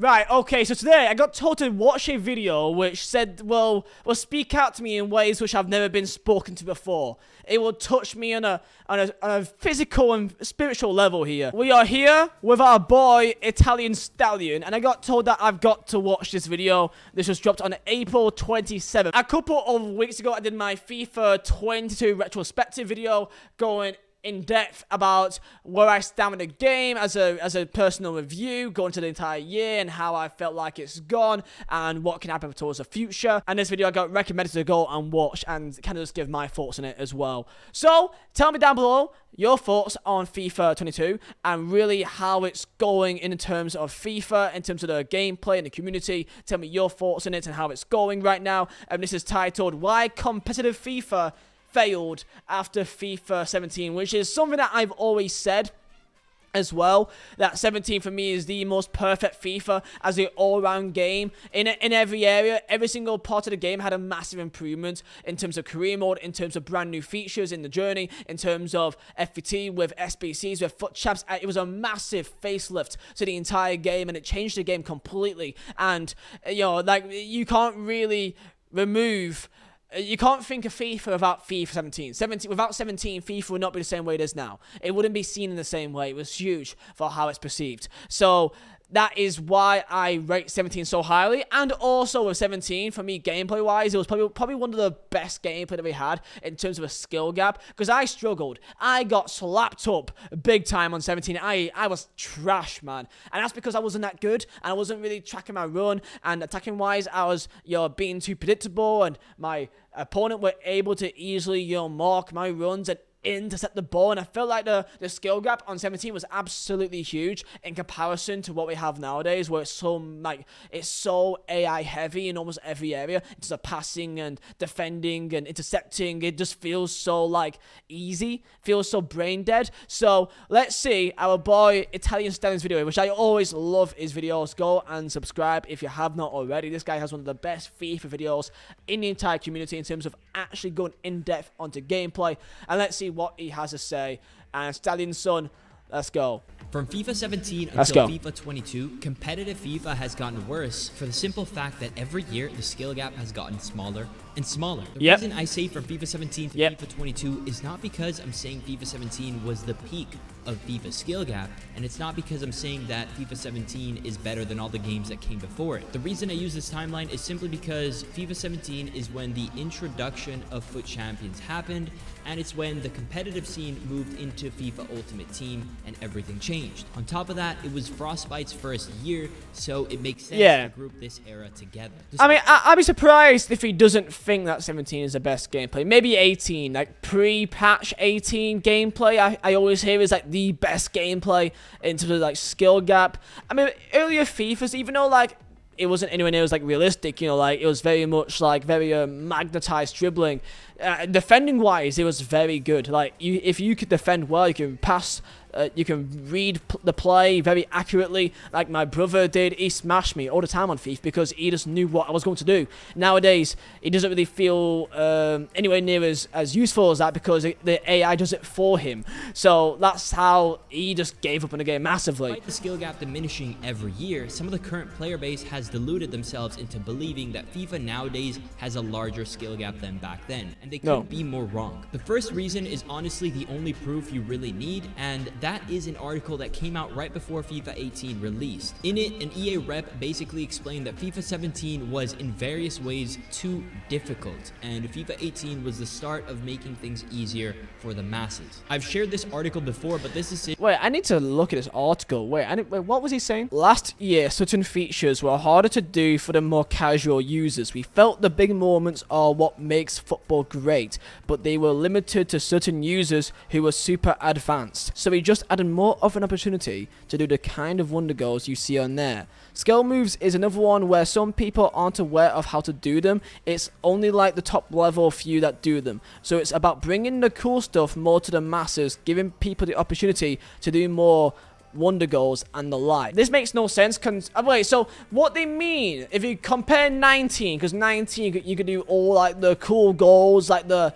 Right, okay, so today I got told to watch a video which said, will speak out to me in ways which I've never been spoken to before. It will touch me on a physical and spiritual level here. We are here with our boy, Italian Stallion, and I got told that I've got to watch this video. This was dropped on April 27th. A couple of weeks ago, I did my FIFA 22 retrospective video going in depth about where I stand with the game as a personal review, going to the entire year and how I felt like it's gone and what can happen towards the future. And this video I got recommended to go and watch and kind of just give my thoughts on it as well. So tell me down below your thoughts on FIFA 22 and really how it's going in terms of FIFA, in terms of the gameplay and the community. Tell me your thoughts on it and how it's going right now. And this is titled Why Competitive FIFA Failed After FIFA 17, which is something that I've always said as well, that 17 for me is the most perfect FIFA as an all-round game. In every area, every single part of the game had a massive improvement in terms of career mode, in terms of brand new features in the journey, in terms of FPT with SBCs, with foot chaps. It was a massive facelift to the entire game, and it changed the game completely. And, you know, like, you can't really remove... You can't think of FIFA without FIFA 17. Without 17, FIFA would not be the same way it is now. It wouldn't be seen in the same way. It was huge for how it's perceived. So that is why I rate 17 so highly. And also with 17, for me, gameplay-wise, it was probably one of the best gameplay that we had in terms of a skill gap. Because I struggled. I got slapped up big time on 17. I was trash, man. And that's because I wasn't that good. And I wasn't really tracking my run. And attacking-wise, I was, being too predictable. And my opponent were able to easily, mark my runs and intercept the ball, and I felt like the skill gap on 17 was absolutely huge in comparison to what we have nowadays, where it's so AI heavy in almost every area. It's passing and defending and intercepting. It just feels so easy, feels so brain dead. So let's see our boy Italian Stallion's video, which I always love his videos. Go and subscribe if you have not already. This guy has one of the best FIFA videos in the entire community in terms of actually going in depth onto gameplay, and let's see what he has to say. And Stallion's son, let's go. From FIFA 17 until FIFA 22, competitive FIFA has gotten worse for the simple fact that every year the skill gap has gotten smaller and smaller. The reason I say from FIFA 17 to FIFA 22 is not because I'm saying FIFA 17 was the peak of FIFA skill gap, and it's not because I'm saying that FIFA 17 is better than all the games that came before it. The reason I use this timeline is simply because FIFA 17 is when the introduction of FUT Champions happened, and it's when the competitive scene moved into FIFA Ultimate Team and everything changed. On top of that, it was Frostbite's first year, so it makes sense to group this era together. I mean, I'd be surprised if he doesn't think that 17 is the best gameplay. Maybe 18, pre-patch 18 gameplay, I always hear is the best gameplay in terms of skill gap. I mean, earlier FIFAs, even though it wasn't anywhere near as realistic, it was very much very magnetized dribbling. Defending wise, it was very good. If you could defend well, you can pass. You can read the play very accurately, like my brother did. He smashed me all the time on FIFA because he just knew what I was going to do. Nowadays, he doesn't really feel anywhere near as useful as that because the AI does it for him. So that's how he just gave up on the game massively. Despite the skill gap diminishing every year, some of the current player base has deluded themselves into believing that FIFA nowadays has a larger skill gap than back then, and they couldn't be more wrong. The first reason is honestly the only proof you really need, and that is an article that came out right before FIFA 18 released. In it, an EA rep basically explained that FIFA 17 was in various ways too difficult, and FIFA 18 was the start of making things easier for the masses. I've shared this article before, but this is... Wait, I need to look at this article. Wait, what was he saying? Last year, certain features were harder to do for the more casual users. We felt the big moments are what makes football great, but they were limited to certain users who were super advanced. So we just added more of an opportunity to do the kind of wonder goals you see on there. Skill moves is another one where some people aren't aware of how to do them. It's only the top level few that do them. So it's about bringing the cool stuff more to the masses, giving people the opportunity to do more wonder goals, and the like. This makes no sense. Wait, so what they mean, if you compare 19, because 19, you could do all, like, the cool goals, like the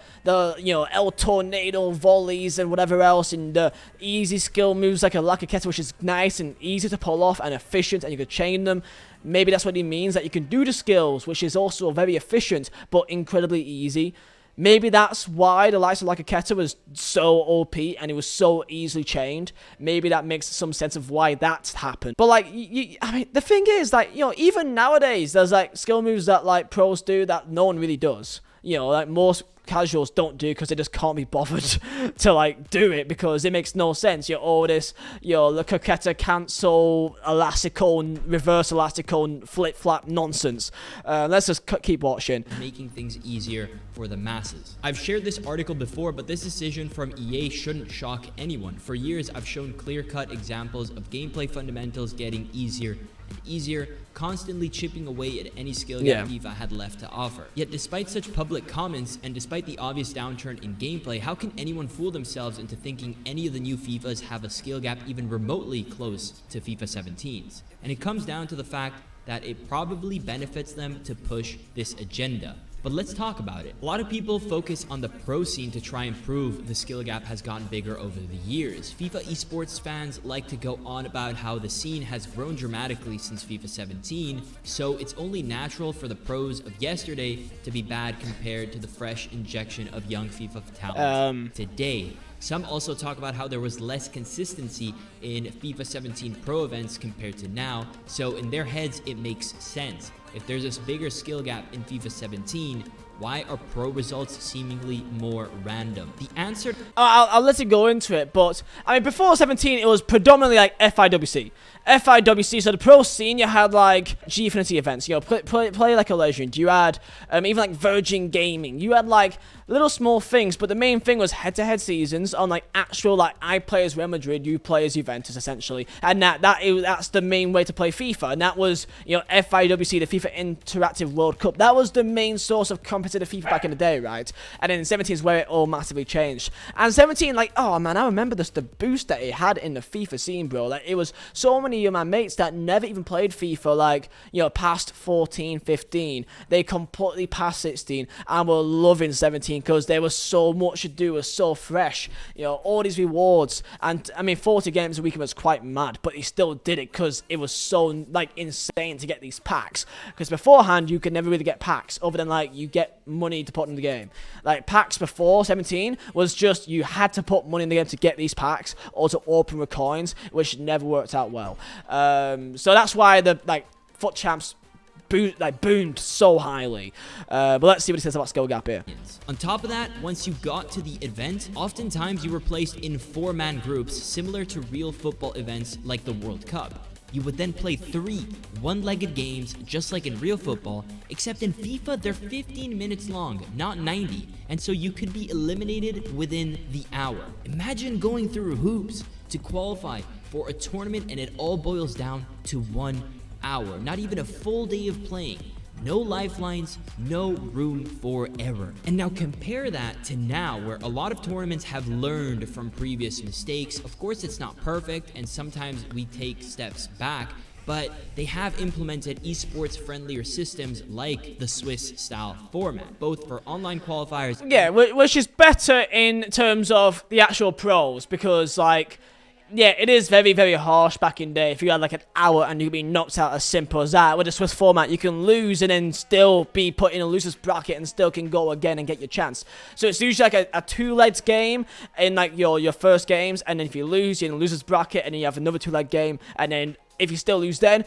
you know, El Tornado volleys and whatever else, and the easy skill moves like a Lakaketa, which is nice and easy to pull off and efficient, and you could chain them. Maybe that's what he means, that you can do the skills, which is also very efficient, but incredibly easy. Maybe that's why the likes of Lakaketa was so OP and it was so easily chained. Maybe that makes some sense of why that's happened. But, like, I mean, the thing is, like, you know, even nowadays, there's, like, skill moves that, like, pros do that no one really does. You know, like, most casuals don't do because they just can't be bothered to, like, do it because it makes no sense. You know, all this, you know, the Lakaketa cancel, elastical, reverse elastical, flip-flap nonsense. Let's just keep watching. Making things easier for the masses. I've shared this article before, but this decision from EA shouldn't shock anyone. For years, I've shown clear-cut examples of gameplay fundamentals getting easier and easier, constantly chipping away at any skill gap FIFA had left to offer. Yet despite such public comments, and despite the obvious downturn in gameplay, how can anyone fool themselves into thinking any of the new FIFAs have a skill gap even remotely close to FIFA 17's? And it comes down to the fact that it probably benefits them to push this agenda. But let's talk about it. A lot of people focus on the pro scene to try and prove the skill gap has gotten bigger over the years. FIFA esports fans like to go on about how the scene has grown dramatically since FIFA 17, so it's only natural for the pros of yesterday to be bad compared to the fresh injection of young FIFA talent today. Some also talk about how there was less consistency in FIFA 17 pro events compared to now, so in their heads it makes sense. If there's this bigger skill gap in FIFA 17, why are pro results seemingly more random? The answer... I'll let you go into it, but, I mean, before 17, it was predominantly, like, FIWC. FIWC, so the pro scene, you had, like, Gfinity events, you know, play like a legend. You had, even, like, Virgin Gaming. You had, like, little small things, but the main thing was head-to-head seasons on, like, actual, like, I play as Real Madrid, you play as Juventus, essentially. And that's the main way to play FIFA. And that was, you know, FIWC, the FIFA Interactive World Cup. That was the main source of competitive FIFA back in the day, right? And then 17 is where it all massively changed. And 17, like, oh, man, I remember the boost that it had in the FIFA scene, bro. Like, it was so many of my mates that never even played FIFA, like, you know, past 14, 15. They completely passed 16 and were loving 17 because there was so much to do, it was so fresh, you know, all these rewards. And I mean, 40 games a week was quite mad, but he still did it because it was so, like, insane to get these packs. Because beforehand, you could never really get packs other than, like, you get money to put in the game. Like, packs before 17 was just you had to put money in the game to get these packs or to open with coins, which never worked out well. So that's why the, like, FUT Champs boomed so highly. But let's see what he says about skill gap here. On top of that, once you got to the event, oftentimes you were placed in 4-man groups similar to real football events like the World Cup. You would then play 3 one-legged games just like in real football, except in FIFA they're 15 minutes long, not 90, and so you could be eliminated within the hour. Imagine going through hoops to qualify for a tournament and it all boils down to 1 hour, not even a full day of playing. No lifelines, no room for error. And now compare that to now, where a lot of tournaments have learned from previous mistakes. Of course, it's not perfect, and sometimes we take steps back, but they have implemented esports friendlier systems like the Swiss style format, both for online qualifiers. Yeah, which is better in terms of the actual pros, because, like, yeah, it is very, very harsh back in the day. If you had like an hour and you could be knocked out as simple as that. With the Swiss format, you can lose and then still be put in a loser's bracket and still can go again and get your chance. So it's usually like a 2-leg game in like your first games, and then if you lose, you're in a loser's bracket, and then you have another 2-leg game, and then if you still lose then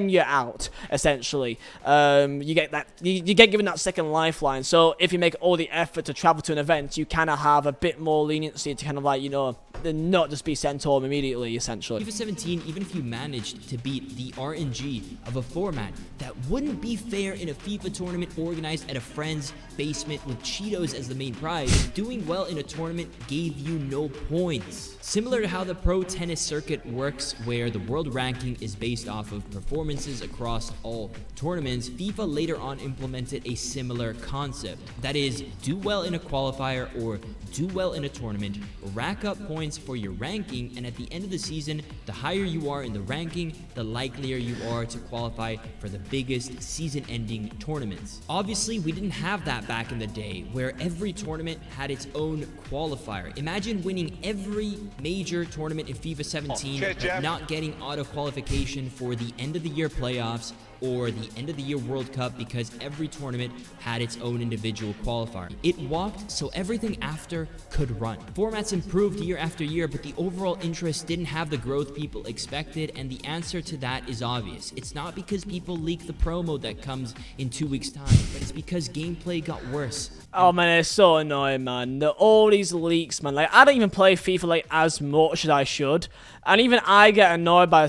you're out, essentially. You get that, you get given that second lifeline. So if you make all the effort to travel to an event, you kind of have a bit more leniency to kind of, like, you know, not just be sent home immediately, essentially. FIFA 17, even if you managed to beat the RNG of a format that wouldn't be fair in a FIFA tournament organized at a friend's basement with Cheetos as the main prize, doing well in a tournament gave you no points. Similar to how the pro tennis circuit works, where the world ranking is based off of performances across all tournaments, FIFA later on implemented a similar concept. That is, do well in a qualifier or do well in a tournament, rack up points for your ranking, and at the end of the season, the higher you are in the ranking, the likelier you are to qualify for the biggest season-ending tournaments. Obviously, we didn't have that back in the day, where every tournament had its own qualifier. Imagine winning every major tournament in FIFA 17, but not getting auto qualification for the end of the year playoffs or the end of the year World Cup because every tournament had its own individual qualifier. It walked so everything after could run. Formats improved year after year, but the overall interest didn't have the growth people expected, and the answer to that is obvious. It's not because people leak the promo that comes in 2 weeks' time, but it's because gameplay got worse. Oh man, it's so annoying, man. All these leaks, man. Like, I don't even play FIFA like as much as I should, and even I get annoyed by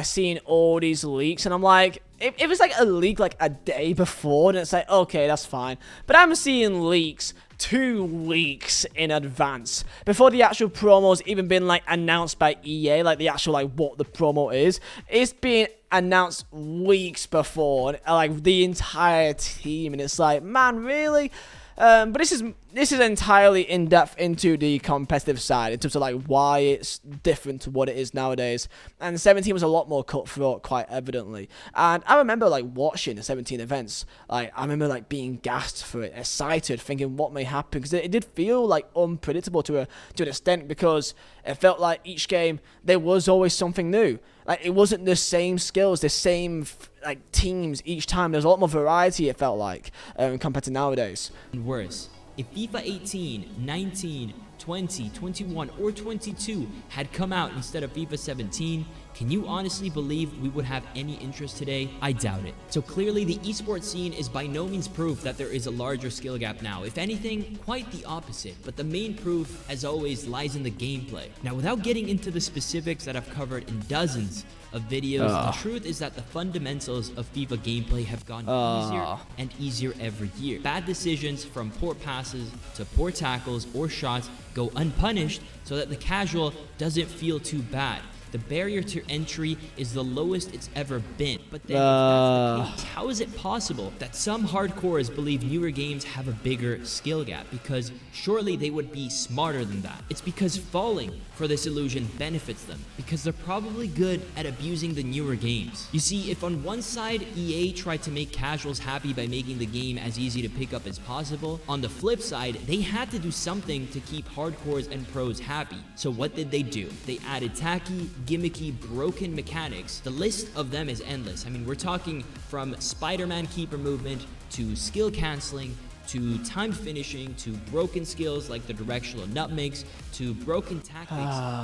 seeing all these leaks, and I'm like, if it's like a leak like a day before, then it's like, okay, that's fine. But I'm seeing leaks 2 weeks in advance before the actual promo's even been like announced by EA, like the actual like what the promo is. It's being announced weeks before, like the entire team, and it's like, man, really? But this is entirely in depth into the competitive side in terms of like why it's different to what it is nowadays. And 17 was a lot more cutthroat, quite evidently. And I remember like watching the 17 events. Like I remember like being gassed for it, excited, thinking what may happen, because it did feel like unpredictable to an extent, because it felt like each game there was always something new. Like it wasn't the same skills, the same like teams each time. There's a lot more variety, it felt like, compared to nowadays. And worse, if FIFA 18, 19, 20, 21, or 22 had come out instead of FIFA 17, can you honestly believe we would have any interest today? I doubt it. So clearly the esports scene is by no means proof that there is a larger skill gap now. If anything, quite the opposite. But the main proof, as always, lies in the gameplay. Now, without getting into the specifics that I've covered in dozens of videos, the truth is that the fundamentals of FIFA gameplay have gotten easier and easier every year. Bad decisions, from poor passes to poor tackles or shots, go unpunished so that the casual doesn't feel too bad. The barrier to entry is the lowest it's ever been. But then if that's the case, how is it possible that some hardcores believe newer games have a bigger skill gap? Because surely they would be smarter than that. It's because falling for this illusion benefits them, because they're probably good at abusing the newer games. You see, if on one side EA tried to make casuals happy by making the game as easy to pick up as possible, on the flip side, they had to do something to keep hardcores and pros happy. So what did they do? They added tacky, gimmicky, broken mechanics. The list of them is endless. I mean, we're talking from Spider-Man keeper movement to skill canceling to time finishing to broken skills like the directional nutmegs to broken tactics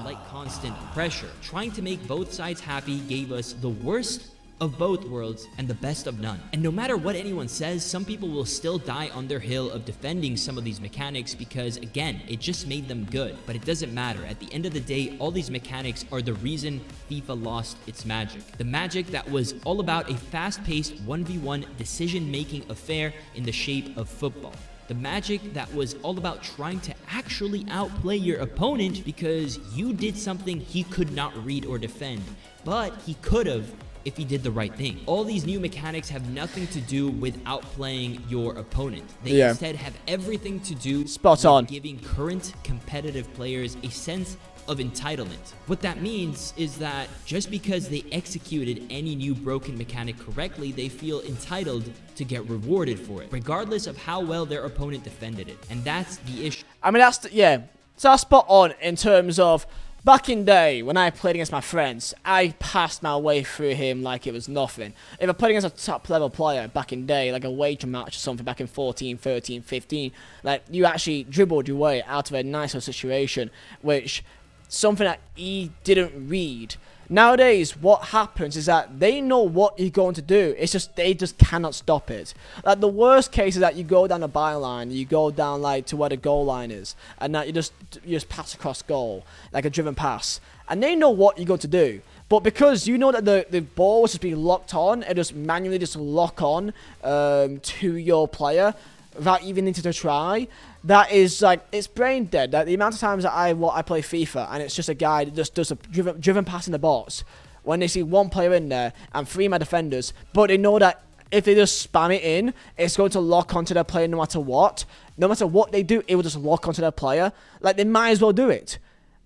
like constant pressure. Trying to make both sides happy gave us the worst of both worlds and the best of none. And no matter what anyone says, some people will still die on their hill of defending some of these mechanics because, again, it just made them good. But it doesn't matter. At the end of the day, all these mechanics are the reason FIFA lost its magic. The magic that was all about a fast-paced 1v1 decision-making affair in the shape of football. The magic that was all about trying to actually outplay your opponent because you did something he could not read or defend, but he could have if he did the right thing. All these new mechanics have nothing to do with outplaying your opponent. They instead have everything to do with giving current competitive players a sense of entitlement. What that means is that just because they executed any new broken mechanic correctly, they feel entitled to get rewarded for it, regardless of how well their opponent defended it. And that's the issue. I mean, so that's spot on in terms of back in day, when I played against my friends, I passed my way through him like it was nothing. If I played against a top-level player back in day, like a wager match or something back in 14, 13, 15, like, you actually dribbled your way out of a nicer situation, which something that he didn't read. Nowadays, what happens is that they know what you're going to do. It's just they just cannot stop it. Like, the worst case is that you go down the byline, you go down like to where the goal line is, and that you just pass across goal like a driven pass, and they know what you're going to do. But because you know that the ball was just being locked on, and just manually just lock on to your player without even needing to try, that is like, it's brain dead. Like, the amount of times that I play FIFA and it's just a guy that just does a driven pass in the box when they see one player in there and 3 man defenders, but they know that if they just spam it in, it's going to lock onto their player no matter what. No matter what they do, it will just lock onto their player. Like, they might as well do it.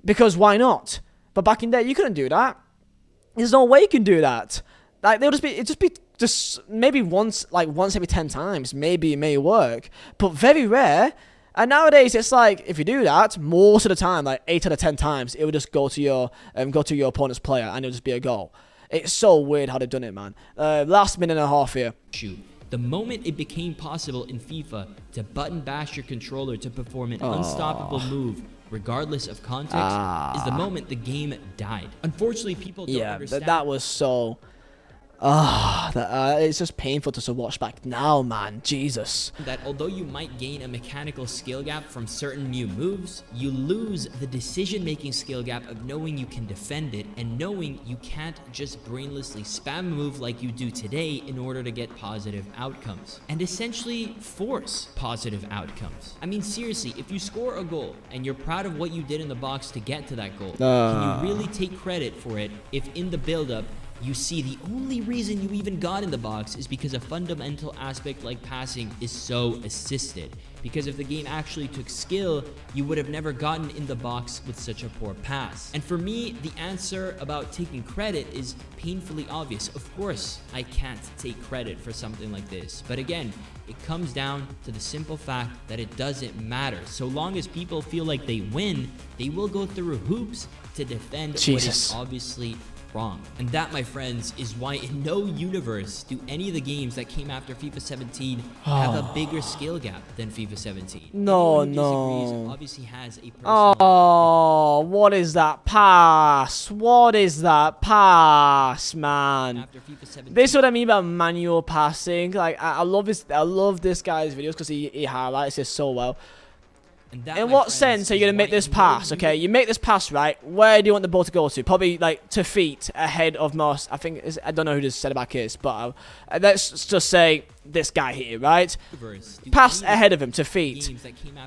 Because why not? But back in there, you couldn't do that. There's no way you can do that. Like, it'd just be maybe once every 10 times. Maybe it may work. But very rare. And nowadays, it's like, if you do that, most of the time, like 8 out of 10 times, it will just go to your opponent's player and it'll just be a goal. It's so weird how they've done it, man. Last minute and a half here. Shoot. The moment it became possible in FIFA to button bash your controller to perform an unstoppable move, regardless of context, is the moment the game died. Unfortunately, people don't understand. That was so... it's just painful to watch back now, man. Jesus. That although you might gain a mechanical skill gap from certain new moves, you lose the decision-making skill gap of knowing you can defend it and knowing you can't just brainlessly spam a move like you do today in order to get positive outcomes. And essentially force positive outcomes. I mean, seriously, if you score a goal and you're proud of what you did in the box to get to that goal, can you really take credit for it if in the build-up you see the only reason you even got in the box is because a fundamental aspect like passing is so assisted? Because if the game actually took skill, you would have never gotten in the box with such a poor pass. And for me, the answer about taking credit is painfully obvious. Of course, I can't take credit for something like this. But again, it comes down to the simple fact that it doesn't matter. So long as people feel like they win, they will go through hoops to defend what is obviously wrong. And that, my friends, is why in no universe do any of the games that came after FIFA 17 have a bigger skill gap than FIFA 17. No. Obviously has a personal... Oh, what is that pass? What is that pass, man? After FIFA 17, this is what I mean about manual passing. Like, I love this guy's videos because he highlights this so well. In what sense are you going to make this pass? Okay, you make this pass, right? Where do you want the ball to go to? Probably like to feet ahead of most. I don't know who this centre back is, but let's just say this guy here, right? Pass ahead of him to feet.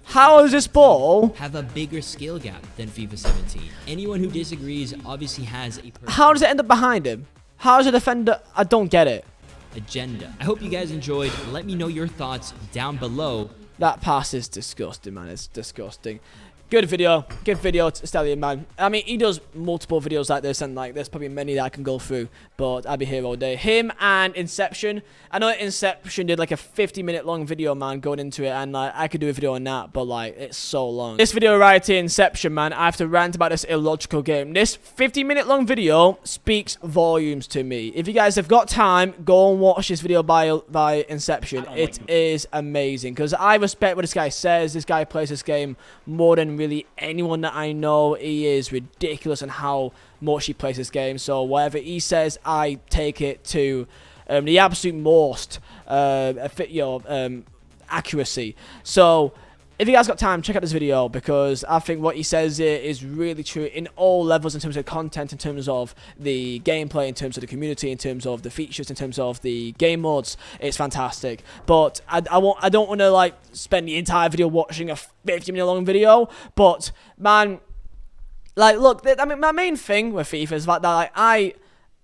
How is this ball have a bigger skill gap than FIFA 17? Anyone who disagrees obviously has a how does it end up behind him? How is a defender? I don't get it. Agenda. I hope you guys enjoyed. Let me know your thoughts down below. That pass is disgusting, man. It's disgusting. Good video. Good video, Stallion, man. I mean, he does multiple videos like this, and like there's probably many that I can go through, but I'll be here all day. Him and Inception. I know Inception did like a 50-minute long video, man, going into it, and like I could do a video on that, but like it's so long. This video right here, Inception, man, I have to rant about this illogical game. This 50-minute long video speaks volumes to me. If you guys have got time, go and watch this video by Inception. It is amazing, because I respect what this guy says. This guy plays this game more than really anyone that I know. He is ridiculous in how much he plays this game. So whatever he says, I take it to the absolute most accuracy. So if you guys got time, check out this video, because I think what he says here is really true in all levels, in terms of content, in terms of the gameplay, in terms of the community, in terms of the features, in terms of the game modes. It's fantastic. But I don't want to like spend the entire video watching a 50-minute long video. But man, like, look, I mean, my main thing with FIFA is that like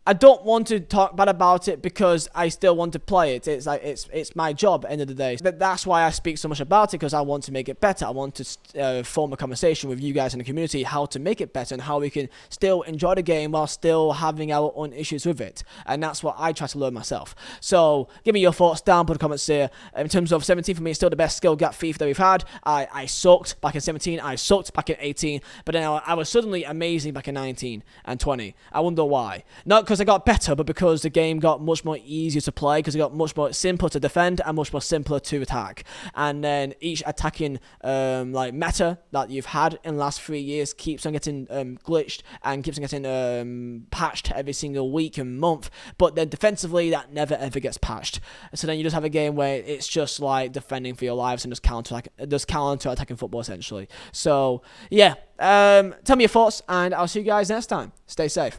I don't want to talk bad about it because I still want to play it. It's like it's my job at the end of the day. That's why I speak so much about it, because I want to make it better. I want to form a conversation with you guys in the community how to make it better and how we can still enjoy the game while still having our own issues with it. And that's what I try to learn myself. So give me your thoughts down, put the comments here. In terms of 17, for me, it's still the best skill gap FIFA that we've had. I sucked back in 17. I sucked back in 18. But then I was suddenly amazing back in 19 and 20. I wonder why. Not because I got better, but because the game got much more easier to play, because it got much more simpler to defend and much more simpler to attack. And then each attacking like meta that you've had in the last 3 years keeps on getting glitched and keeps on getting patched every single week and month. But then defensively, that never ever gets patched. So then you just have a game where it's just like defending for your lives and just counter attacking football essentially. So yeah, tell me your thoughts, and I'll see you guys next time. Stay safe.